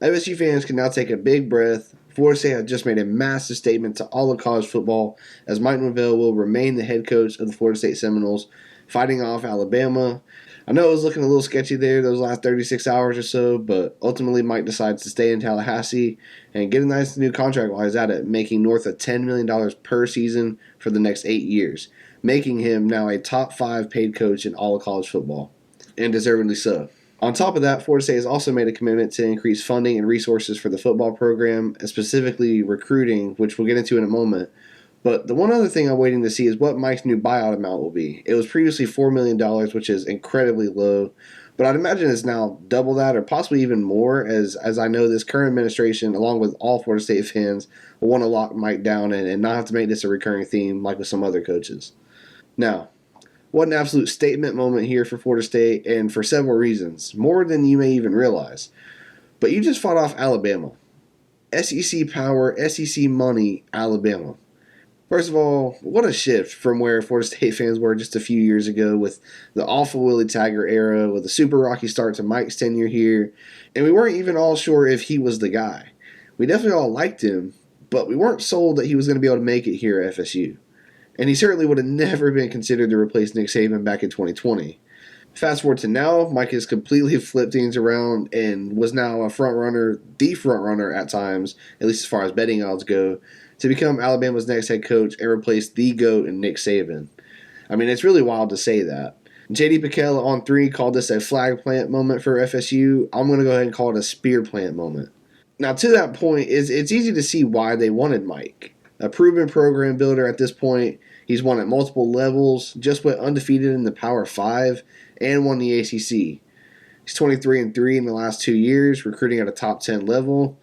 FSU fans can now take a big breath. Florida State has just made a massive statement to all of college football as Mike Norvell will remain the head coach of the Florida State Seminoles, fighting off Alabama. I know it was looking a little sketchy there those last 36 hours or so, but ultimately Mike decides to stay in Tallahassee and get a nice new contract while he's at it, making north of $10 million per season for the next 8 years, making him now a top 5 paid coach in all of college football, and deservedly so. On top of that, Florida State has also made a commitment to increase funding and resources for the football program, and specifically recruiting, which we'll get into in a moment. But the one other thing I'm waiting to see is what Mike's new buyout amount will be. It was previously $4 million, which is incredibly low, but I'd imagine it's now double that or possibly even more, as I know this current administration, along with all Florida State fans, will want to lock Mike down and not have to make this a recurring theme like with some other coaches. Now, what an absolute statement moment here for Florida State, and for several reasons, more than you may even realize. But you just fought off Alabama. SEC power, SEC money, Alabama. First of all, what a shift from where Florida State fans were just a few years ago with the awful Willie Taggart era, with a super rocky start to Mike's tenure here, and we weren't even all sure if he was the guy. We definitely all liked him, but we weren't sold that he was going to be able to make it here at FSU. And he certainly would have never been considered to replace Nick Saban back in 2020. Fast forward to now, Mike has completely flipped things around and was now a front runner, the front runner at times, at least as far as betting odds go, to become Alabama's next head coach and replace the GOAT in Nick Saban. I mean, it's really wild to say that. J.D. Pickell on 3 called this a flag plant moment for FSU. I'm going to go ahead and call it a spear plant moment. Now, to that point, it's easy to see why they wanted Mike. A proven program builder at this point. He's won at multiple levels, just went undefeated in the Power 5, and won the ACC. He's 23-3 in the last 2 years, recruiting at a top 10 level.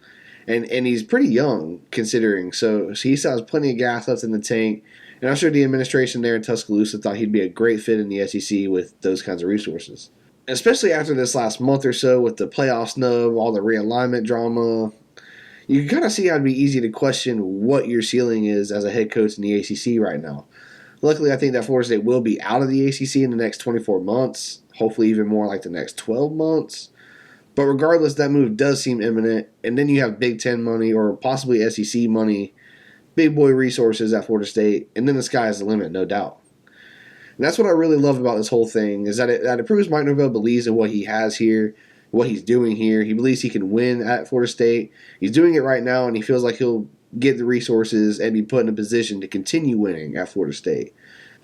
And he's pretty young, considering. So he still has plenty of gas left in the tank. And I'm sure the administration there in Tuscaloosa thought he'd be a great fit in the SEC with those kinds of resources. Especially after this last month or so with the playoff snub, all the realignment drama, you can kind of see how it'd be easy to question what your ceiling is as a head coach in the ACC right now. Luckily, I think that Florida State will be out of the ACC in the next 24 months, hopefully even more like the next 12 months. But regardless, that move does seem imminent, and then you have Big Ten money or possibly SEC money, big boy resources at Florida State, and then the sky is the limit, no doubt. And that's what I really love about this whole thing, is that it proves Mike Norvell believes in what he has here, what he's doing here. He believes he can win at Florida State. He's doing it right now, and he feels like he'll get the resources and be put in a position to continue winning at Florida State.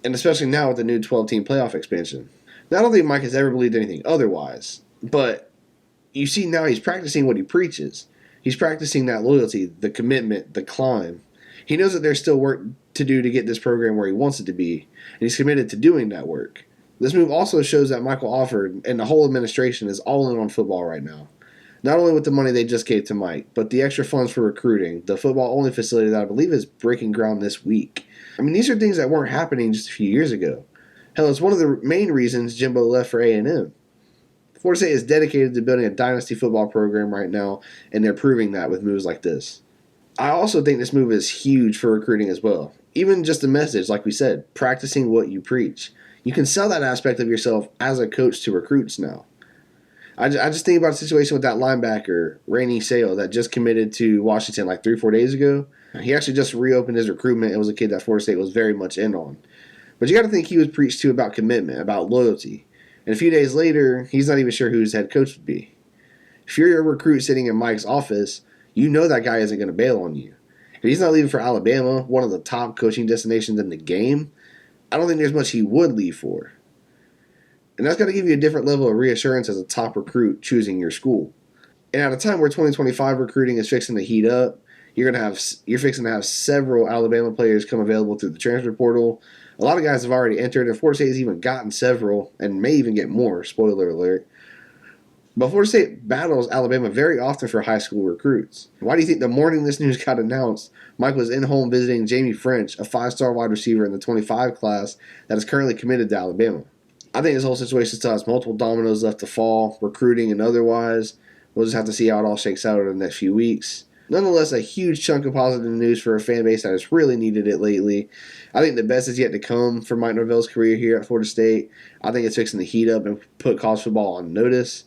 And especially now with the new 12-team playoff expansion. Now, I don't think Mike has ever believed anything otherwise, but you see now he's practicing what he preaches. He's practicing that loyalty, the commitment, the climb. He knows that there's still work to do to get this program where he wants it to be, and he's committed to doing that work. This move also shows that Michael Offord and the whole administration is all in on football right now. Not only with the money they just gave to Mike, but the extra funds for recruiting, the football-only facility that I believe is breaking ground this week. I mean, these are things that weren't happening just a few years ago. Hell, it's one of the main reasons Jimbo left for A&M. Florida State is dedicated to building a dynasty football program right now, and they're proving that with moves like this. I also think this move is huge for recruiting as well. Even just the message, like we said, practicing what you preach. You can sell that aspect of yourself as a coach to recruits now. I just think about the situation with that linebacker, Rainey Sale, that just committed to Washington like 3 or 4 days ago. He actually just reopened his recruitment. It was a kid that Florida State was very much in on. But you got to think he was preached to about commitment, about loyalty. And a few days later, he's not even sure who his head coach would be. If you're a recruit sitting in Mike's office, you know that guy isn't going to bail on you. If he's not leaving for Alabama, one of the top coaching destinations in the game, I don't think there's much he would leave for. And that's got to give you a different level of reassurance as a top recruit choosing your school. And at a time where 2025 recruiting is fixing to heat up, you're fixing to have several Alabama players come available through the transfer portal. A lot of guys have already entered, and Florida State has even gotten several, and may even get more, spoiler alert. But Florida State battles Alabama very often for high school recruits. Why do you think the morning this news got announced, Mike was in home visiting Jamie French, a 5-star wide receiver in the 25 class that is currently committed to Alabama? I think this whole situation still has multiple dominoes left to fall, recruiting and otherwise. We'll just have to see how it all shakes out over the next few weeks. Nonetheless, a huge chunk of positive news for a fan base that has really needed it lately. I think the best is yet to come for Mike Norvell's career here at Florida State. I think it's fixing to heat up and put college football on notice.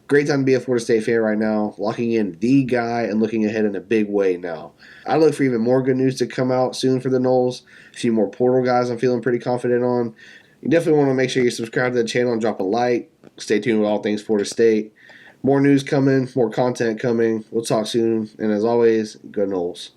Great time to be a Florida State fan right now, locking in the guy and looking ahead in a big way now. I look for even more good news to come out soon for the Noles. A few more portal guys I'm feeling pretty confident on. You definitely want to make sure you subscribe to the channel and drop a like. Stay tuned with all things Florida State. More news coming, more content coming. We'll talk soon. And as always, go Noles.